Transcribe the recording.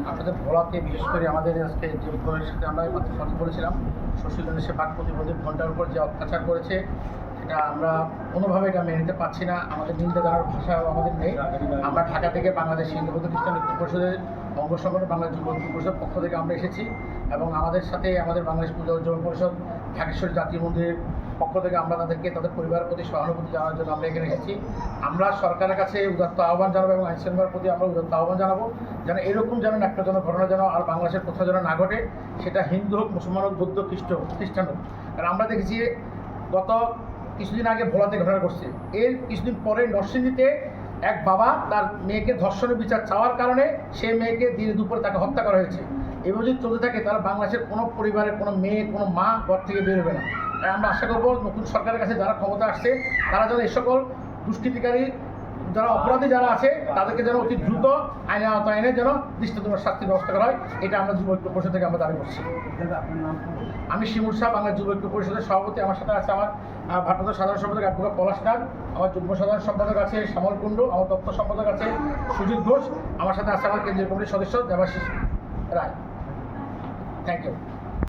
আপনাদের ভোলাতে বিশেষ করে আমাদের আজকে যে ভোলের সাথে আমরা কথা বলেছিলাম, শশীন্দ্র সে বাক প্রতিবন্ধী ঘন্টার উপর যে অত্যাচার করেছে সেটা আমরা কোনোভাবে এটা মেনে নিতে পারছি না। আমাদের নিন্দা জানার ভাষা আমাদের নেই। আমরা ঢাকা থেকে বাংলাদেশ হিন্দু বৌদ্ধ খ্রিস্টান ঐক্য পরিষদের অঙ্গ সংগঠন বাংলাদেশ যুব ঐক্য পরিষদের পক্ষ থেকে আমরা এসেছি এবং আমাদের সাথে আমাদের বাংলাদেশ পূজা উদযাপন পরিষদ ঢাকেশ্বরী জাতীয় মন্দিরের পক্ষ থেকে আমরা তাদের পরিবারের প্রতি সহানুভূতি জানানোর জন্য আমরা এখানে এসেছি। আমরা সরকারের কাছে উদাত্ত আহ্বান জানাবো এবং আইন শৃঙ্খলার প্রতি আমরা উদাত্ত আহ্বান জানাবো যেন এরকম যেন একটা ঘটনা যেন আর বাংলাদেশের কোথাও যেন না ঘটে, সেটা হিন্দু হোক, মুসলমান হোক, বৌদ্ধ খ্রিস্টান হোক। কারণ আমরা দেখেছি গত কিছুদিন আগে ভোলাতে ঘটনা ঘটছে, এর কিছুদিন পরে নরসিংদীতে এক বাবা তার মেয়েকে ধর্ষণের বিচার চাওয়ার কারণে সে মেয়েকে দিনে দুপুরে তাকে হত্যা করা হয়েছে। এভাবে যদি চলতে থাকে তাহলে বাংলাদেশের কোনো পরিবারের কোনো মেয়ে, কোনো মা ঘর থেকে বেরোবে না। তাই আমরা আশা করবো নতুন সরকারের কাছে যারা ক্ষমতা আসছে তারা যেন এই সকল দুষ্কৃতিকারী যারা অপরাধী যারা আছে তাদেরকে যেন অতি দ্রুত আইনের আওতায় এনে যেন দৃষ্টান্তমূলক শাস্তির ব্যবস্থা করা হয়, এটা আমরা যুব ঐক্য পরিষদ থেকে আমরা দাবি করছি। আমি শিমুল শাহ, বাংলাদেশ যুব ঐক্য পরিষদের সভাপতি। আমার সাথে আছে আমার ভারপ্রাপ্ত সাধারণ সম্পাদক অ্যাডভোকেট পলাশ নাগ, আমার যুগ্ম সাধারণ সম্পাদক আছে শ্যামল কুণ্ডু, আমার তথ্য সম্পাদক আছে সুজিত ঘোষ, আমার সাথে আছে আমার কেন্দ্রীয় কমিটির সদস্য দেবাশিস রায়। Thank you.